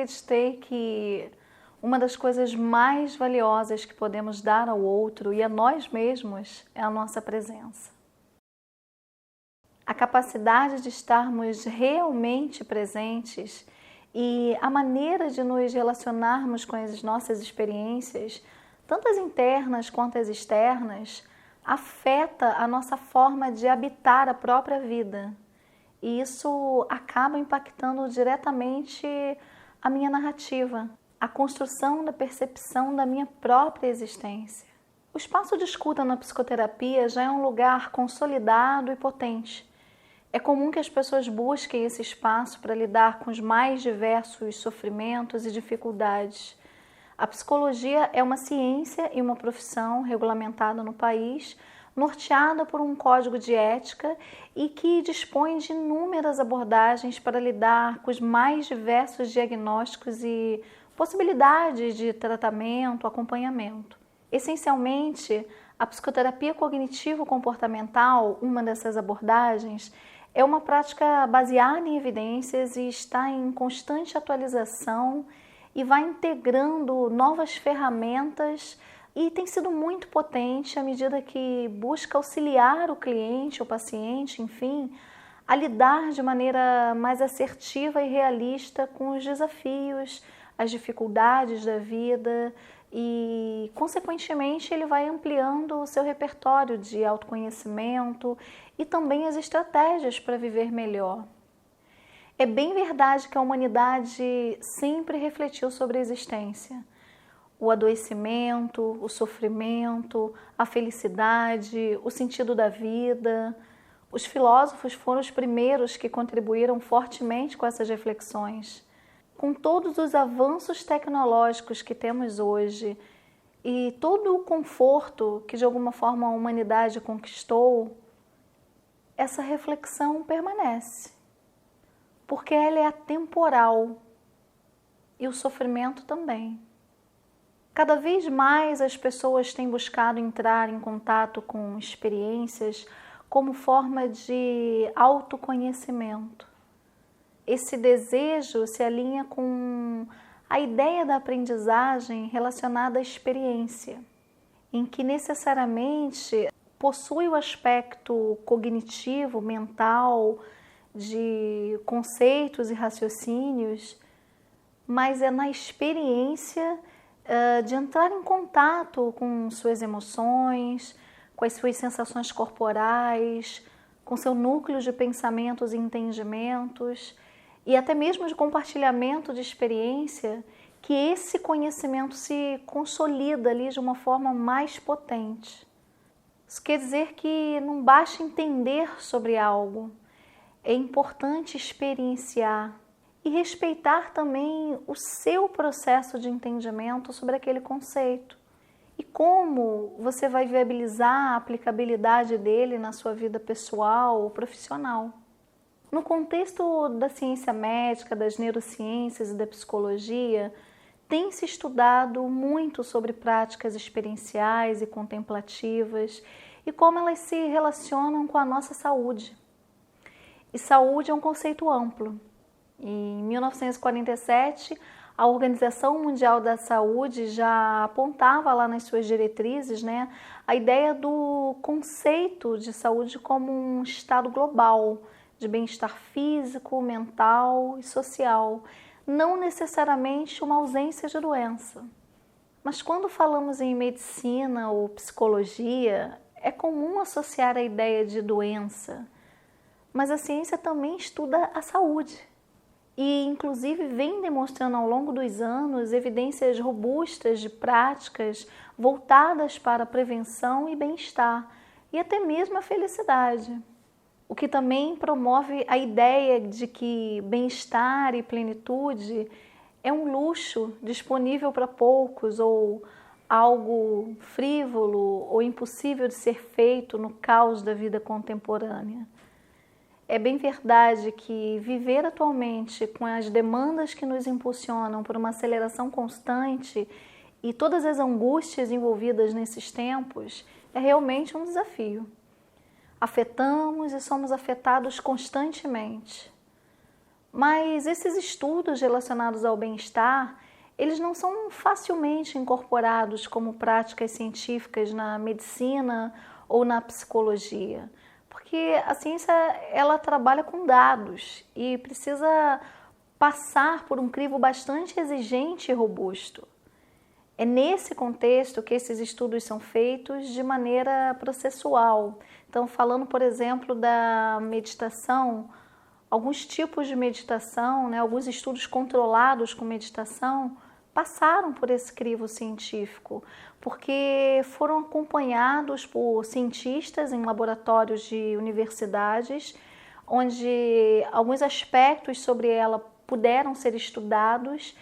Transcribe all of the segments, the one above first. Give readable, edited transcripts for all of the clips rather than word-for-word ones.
acreditei que uma das coisas mais valiosas que podemos dar ao outro e a nós mesmos é a nossa presença. A capacidade de estarmos realmente presentes e a maneira de nos relacionarmos com as nossas experiências, tanto as internas quanto as externas, afeta a nossa forma de habitar a própria vida. E isso acaba impactando diretamente a minha narrativa, a construção da percepção da minha própria existência. O espaço de escuta na psicoterapia já é um lugar consolidado e potente. É comum que as pessoas busquem esse espaço para lidar com os mais diversos sofrimentos e dificuldades. A psicologia é uma ciência e uma profissão regulamentada no país, norteada por um código de ética e que dispõe de inúmeras abordagens para lidar com os mais diversos diagnósticos e possibilidades de tratamento, acompanhamento. Essencialmente, a psicoterapia cognitivo-comportamental, uma dessas abordagens, é uma prática baseada em evidências e está em constante atualização e vai integrando novas ferramentas e tem sido muito potente à medida que busca auxiliar o cliente, o paciente, enfim, a lidar de maneira mais assertiva e realista com os desafios, as dificuldades da vida e, consequentemente, ele vai ampliando o seu repertório de autoconhecimento e também as estratégias para viver melhor. É bem verdade que a humanidade sempre refletiu sobre a existência. O adoecimento, o sofrimento, a felicidade, o sentido da vida. Os filósofos foram os primeiros que contribuíram fortemente com essas reflexões. Com todos os avanços tecnológicos que temos hoje e todo o conforto que de alguma forma a humanidade conquistou, essa reflexão permanece, porque ela é atemporal e o sofrimento também. Cada vez mais as pessoas têm buscado entrar em contato com experiências como forma de autoconhecimento. Esse desejo se alinha com a ideia da aprendizagem relacionada à experiência, em que necessariamente possui o aspecto cognitivo, mental, de conceitos e raciocínios, mas é na experiência de entrar em contato com suas emoções, com as suas sensações corporais, com seu núcleo de pensamentos e entendimentos, e até mesmo de compartilhamento de experiência, que esse conhecimento se consolida ali de uma forma mais potente. Isso quer dizer que não basta entender sobre algo, é importante experienciar e respeitar também o seu processo de entendimento sobre aquele conceito e como você vai viabilizar a aplicabilidade dele na sua vida pessoal ou profissional. No contexto da ciência médica, das neurociências e da psicologia, tem se estudado muito sobre práticas experienciais e contemplativas e como elas se relacionam com a nossa saúde. E saúde é um conceito amplo. Em 1947, a Organização Mundial da Saúde já apontava lá nas suas diretrizes, a ideia do conceito de saúde como um estado global de bem-estar físico, mental e social, não necessariamente uma ausência de doença. Mas quando falamos em medicina ou psicologia, é comum associar a ideia de doença, mas a ciência também estuda a saúde. E, inclusive, vem demonstrando ao longo dos anos evidências robustas de práticas voltadas para a prevenção e bem-estar, e até mesmo a felicidade. O que também promove a ideia de que bem-estar e plenitude é um luxo disponível para poucos ou algo frívolo ou impossível de ser feito no caos da vida contemporânea. É bem verdade que viver atualmente com as demandas que nos impulsionam por uma aceleração constante e todas as angústias envolvidas nesses tempos é realmente um desafio. Afetamos e somos afetados constantemente. Mas esses estudos relacionados ao bem-estar, eles não são facilmente incorporados como práticas científicas na medicina ou na psicologia, porque a ciência ela trabalha com dados e precisa passar por um crivo bastante exigente e robusto. É nesse contexto que esses estudos são feitos de maneira processual. Então, falando, por exemplo, da meditação, alguns tipos de meditação, alguns estudos controlados com meditação, passaram por esse crivo científico, porque foram acompanhados por cientistas em laboratórios de universidades, onde alguns aspectos sobre ela puderam ser estudados,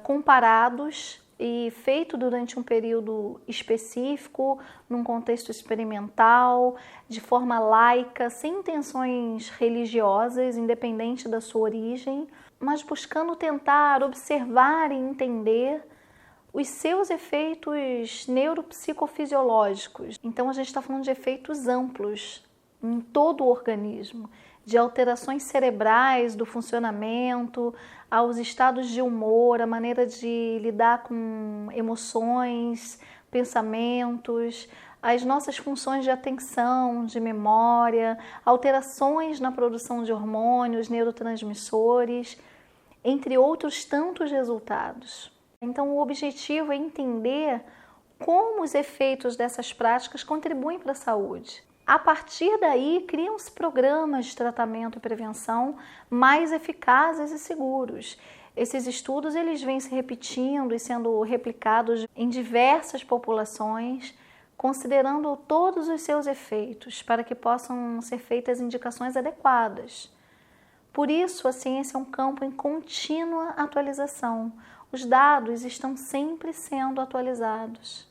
comparados e feito durante um período específico, num contexto experimental, de forma laica, sem intenções religiosas, independente da sua origem, mas buscando tentar observar e entender os seus efeitos neuropsicofisiológicos. Então a gente está falando de efeitos amplos em todo o organismo, de alterações cerebrais do funcionamento, aos estados de humor, a maneira de lidar com emoções, pensamentos, as nossas funções de atenção, de memória, alterações na produção de hormônios, neurotransmissores, entre outros tantos resultados. Então, o objetivo é entender como os efeitos dessas práticas contribuem para a saúde. A partir daí, criam-se programas de tratamento e prevenção mais eficazes e seguros. Esses estudos eles vêm se repetindo e sendo replicados em diversas populações, considerando todos os seus efeitos, para que possam ser feitas indicações adequadas. Por isso, a ciência é um campo em contínua atualização. Os dados estão sempre sendo atualizados.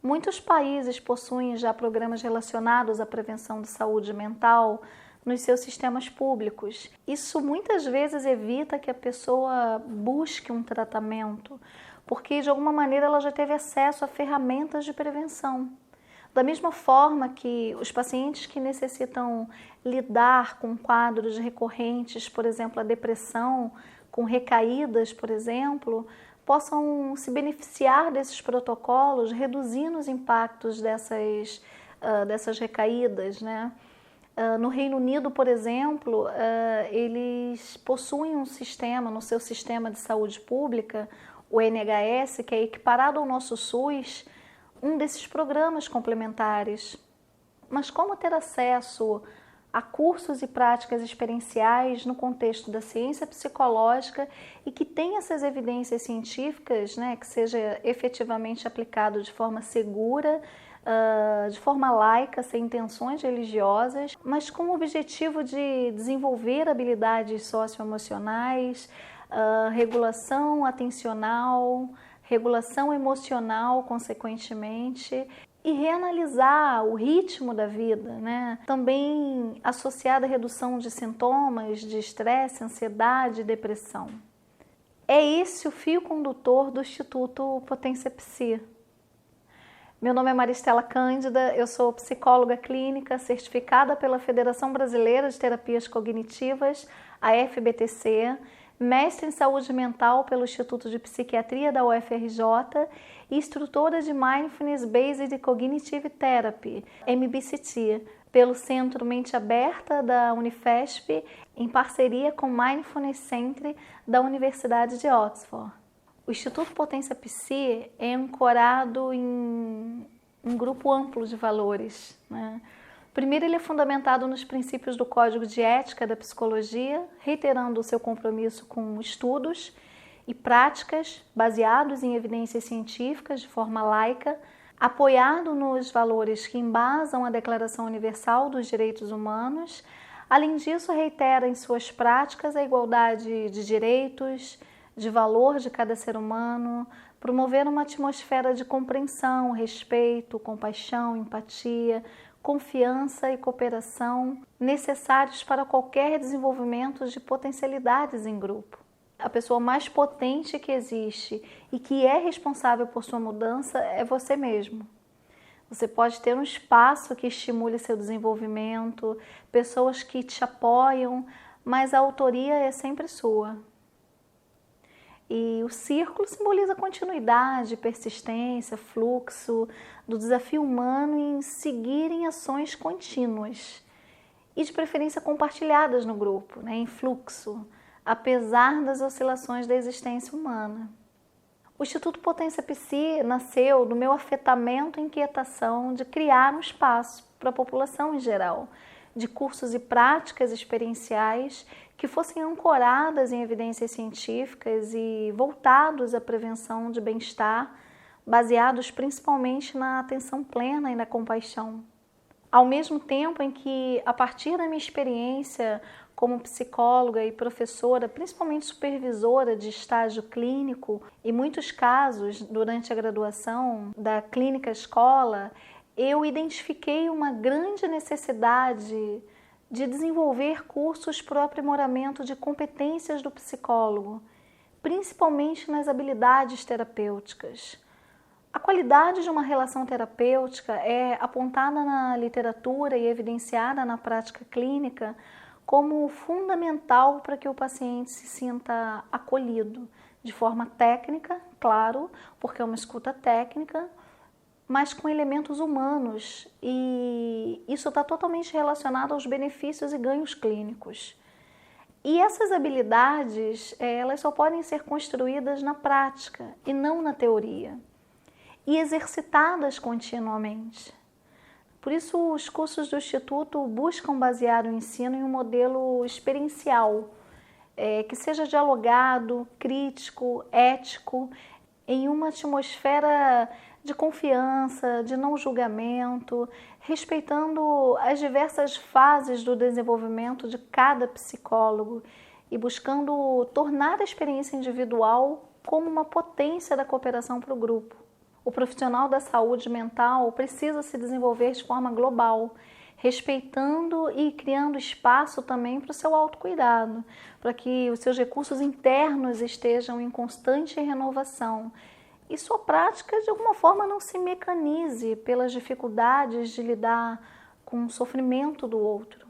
Muitos países possuem já programas relacionados à prevenção de saúde mental nos seus sistemas públicos. Isso muitas vezes evita que a pessoa busque um tratamento, porque de alguma maneira ela já teve acesso a ferramentas de prevenção. Da mesma forma que os pacientes que necessitam lidar com quadros recorrentes, por exemplo, a depressão, com recaídas, por exemplo, possam se beneficiar desses protocolos, reduzindo os impactos dessas recaídas, né? No Reino Unido, por exemplo, eles possuem um sistema, no seu sistema de saúde pública, o NHS, que é equiparado ao nosso SUS, um desses programas complementares. Mas como ter acesso a cursos e práticas experienciais no contexto da ciência psicológica e que tenha essas evidências científicas, né, que seja efetivamente aplicado de forma segura, de forma laica, sem intenções religiosas, mas com o objetivo de desenvolver habilidades socioemocionais, regulação atencional, regulação emocional, consequentemente, e reanalisar o ritmo da vida, né? Também associada à redução de sintomas de estresse, ansiedade e depressão. É esse o fio condutor do Instituto Potência Psi. Meu nome é Maristela Cândida, eu sou psicóloga clínica certificada pela Federação Brasileira de Terapias Cognitivas, a FBTC, mestre em saúde mental pelo Instituto de Psiquiatria da UFRJ e instrutora de Mindfulness Based Cognitive Therapy, MBCT, pelo Centro Mente Aberta da Unifesp, em parceria com Mindfulness Center da Universidade de Oxford. O Instituto Potência Psi é ancorado em um grupo amplo de valores, né? Primeiro, ele é fundamentado nos princípios do Código de Ética da Psicologia, reiterando o seu compromisso com estudos e práticas baseados em evidências científicas de forma laica, apoiado nos valores que embasam a Declaração Universal dos Direitos Humanos. Além disso, reitera em suas práticas a igualdade de direitos, de valor de cada ser humano, promover uma atmosfera de compreensão, respeito, compaixão, empatia, confiança e cooperação necessários para qualquer desenvolvimento de potencialidades em grupo. A pessoa mais potente que existe e que é responsável por sua mudança é você mesmo. Você pode ter um espaço que estimule seu desenvolvimento, pessoas que te apoiam, mas a autoria é sempre sua. E o círculo simboliza continuidade, persistência, fluxo do desafio humano em seguir em ações contínuas e de preferência compartilhadas no grupo, em fluxo, apesar das oscilações da existência humana. O Instituto Potência Psi nasceu do meu afetamento e inquietação de criar um espaço para a população em geral, de cursos e práticas experienciais que fossem ancoradas em evidências científicas e voltados à prevenção de bem-estar, baseados principalmente na atenção plena e na compaixão. Ao mesmo tempo em que, a partir da minha experiência como psicóloga e professora, principalmente supervisora de estágio clínico, e muitos casos durante a graduação da clínica escola, eu identifiquei uma grande necessidade de desenvolver cursos para o aprimoramento de competências do psicólogo, principalmente nas habilidades terapêuticas. A qualidade de uma relação terapêutica é apontada na literatura e evidenciada na prática clínica como fundamental para que o paciente se sinta acolhido, de forma técnica, claro, porque é uma escuta técnica, mas com elementos humanos, e isso está totalmente relacionado aos benefícios e ganhos clínicos. E essas habilidades, elas só podem ser construídas na prática e não na teoria, e exercitadas continuamente. Por isso, os cursos do Instituto buscam basear o ensino em um modelo experiencial, que seja dialogado, crítico, ético, em uma atmosfera de confiança, de não julgamento, respeitando as diversas fases do desenvolvimento de cada psicólogo e buscando tornar a experiência individual como uma potência da cooperação para o grupo. O profissional da saúde mental precisa se desenvolver de forma global, respeitando e criando espaço também para o seu autocuidado, para que os seus recursos internos estejam em constante renovação e sua prática de alguma forma não se mecanize pelas dificuldades de lidar com o sofrimento do outro.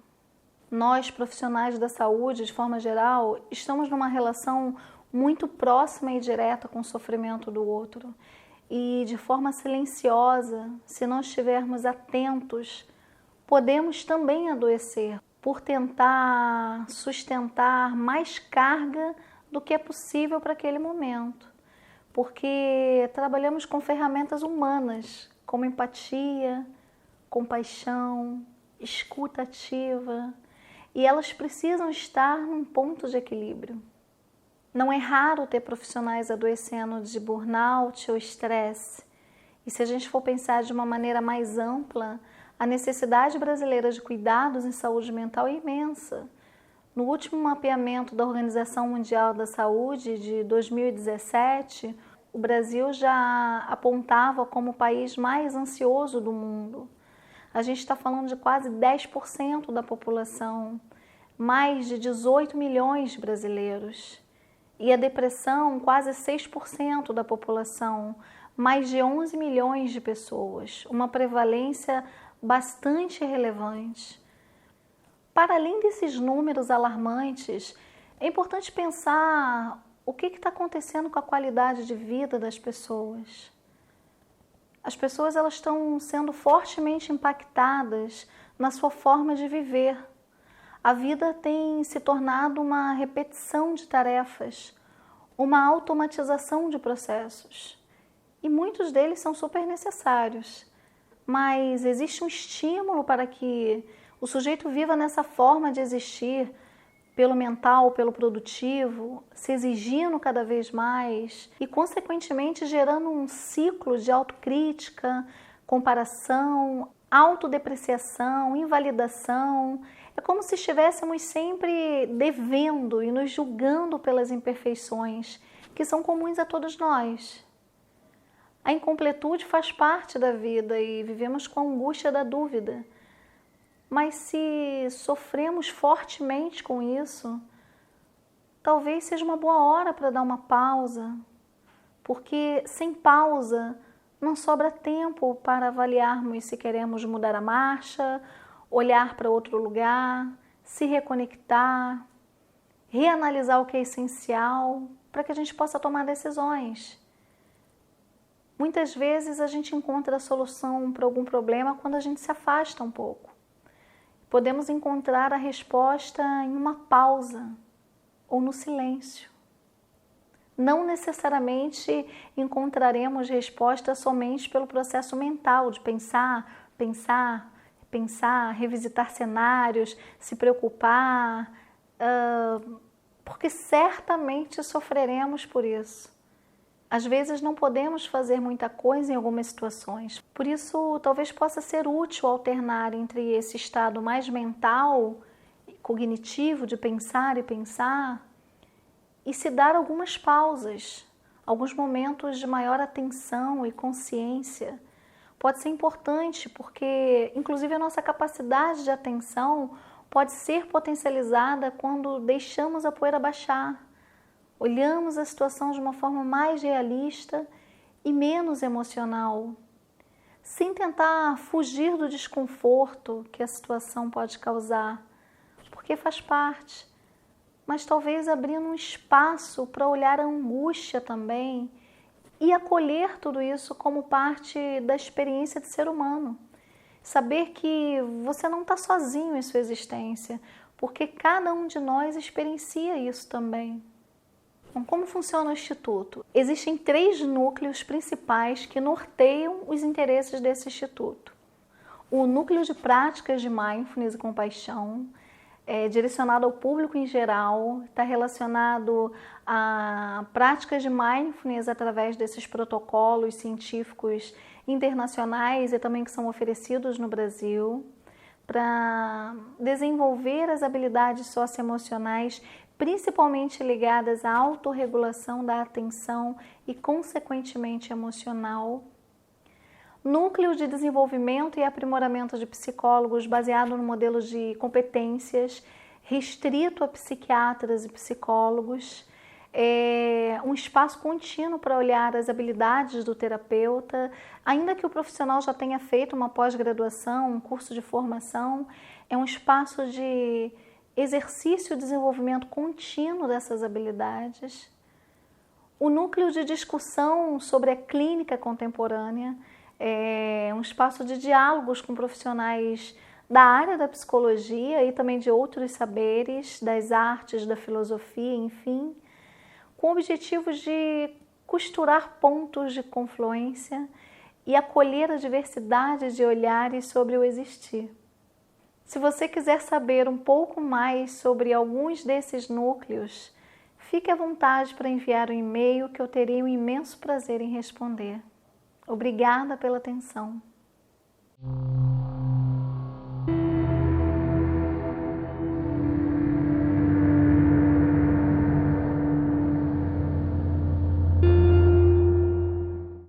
Nós, profissionais da saúde, de forma geral, estamos numa relação muito próxima e direta com o sofrimento do outro. E de forma silenciosa, se não estivermos atentos, podemos também adoecer por tentar sustentar mais carga do que é possível para aquele momento. Porque trabalhamos com ferramentas humanas, como empatia, compaixão, escuta ativa, e elas precisam estar num ponto de equilíbrio. Não é raro ter profissionais adoecendo de burnout ou estresse. E se a gente for pensar de uma maneira mais ampla, a necessidade brasileira de cuidados em saúde mental é imensa. No último mapeamento da Organização Mundial da Saúde de 2017, o Brasil já apontava como o país mais ansioso do mundo. A gente está falando de quase 10% da população, mais de 18 milhões de brasileiros. E a depressão, quase 6% da população, mais de 11 milhões de pessoas, uma prevalência bastante relevante. Para além desses números alarmantes, é importante pensar o que está acontecendo com a qualidade de vida das pessoas. As pessoas elas estão sendo fortemente impactadas na sua forma de viver. A vida tem se tornado uma repetição de tarefas, uma automatização de processos. E muitos deles são super necessários. Mas existe um estímulo para que o sujeito viva nessa forma de existir, pelo mental, pelo produtivo, se exigindo cada vez mais e, consequentemente, gerando um ciclo de autocrítica, comparação, autodepreciação, invalidação. É como se estivéssemos sempre devendo e nos julgando pelas imperfeições que são comuns a todos nós. A incompletude faz parte da vida e vivemos com a angústia da dúvida. Mas se sofremos fortemente com isso, talvez seja uma boa hora para dar uma pausa, porque sem pausa não sobra tempo para avaliarmos se queremos mudar a marcha, olhar para outro lugar, se reconectar. reanalisar o que é essencial para que a gente possa tomar decisões. Muitas vezes a gente encontra a solução para algum problema quando a gente se afasta um pouco. Podemos encontrar a resposta em uma pausa ou no silêncio. Não necessariamente encontraremos resposta somente pelo processo mental de pensar, revisitar cenários, se preocupar, porque certamente sofreremos por isso. Às vezes não podemos fazer muita coisa em algumas situações. Por isso, talvez possa ser útil alternar entre esse estado mais mental, cognitivo, de pensar e se dar algumas pausas, alguns momentos de maior atenção e consciência. Pode ser importante porque, inclusive, a nossa capacidade de atenção pode ser potencializada quando deixamos a poeira baixar. Olhamos a situação de uma forma mais realista e menos emocional, sem tentar fugir do desconforto que a situação pode causar, porque faz parte, mas talvez abrindo um espaço para olhar a angústia também e acolher tudo isso como parte da experiência de ser humano. Saber que você não está sozinho em sua existência, porque cada um de nós experiencia isso também. Então, como funciona o Instituto? Existem 3 núcleos principais que norteiam os interesses desse Instituto. O núcleo de práticas de Mindfulness e compaixão, é direcionado ao público em geral, está relacionado a práticas de Mindfulness através desses protocolos científicos internacionais e também que são oferecidos no Brasil, para desenvolver as habilidades socioemocionais principalmente ligadas à autorregulação da atenção e, consequentemente, emocional. Núcleo de desenvolvimento e aprimoramento de psicólogos baseado no modelo de competências, restrito a psiquiatras e psicólogos. Um espaço contínuo para olhar as habilidades do terapeuta, ainda que o profissional já tenha feito uma pós-graduação, um curso de formação, é um espaço de exercício e desenvolvimento contínuo dessas habilidades. O núcleo de discussão sobre a clínica contemporânea é um espaço de diálogos com profissionais da área da psicologia e também de outros saberes, das artes, da filosofia, enfim, com objetivos de costurar pontos de confluência e acolher a diversidade de olhares sobre o existir. Se você quiser saber um pouco mais sobre alguns desses núcleos, fique à vontade para enviar um e-mail que eu teria um imenso prazer em responder. Obrigada pela atenção.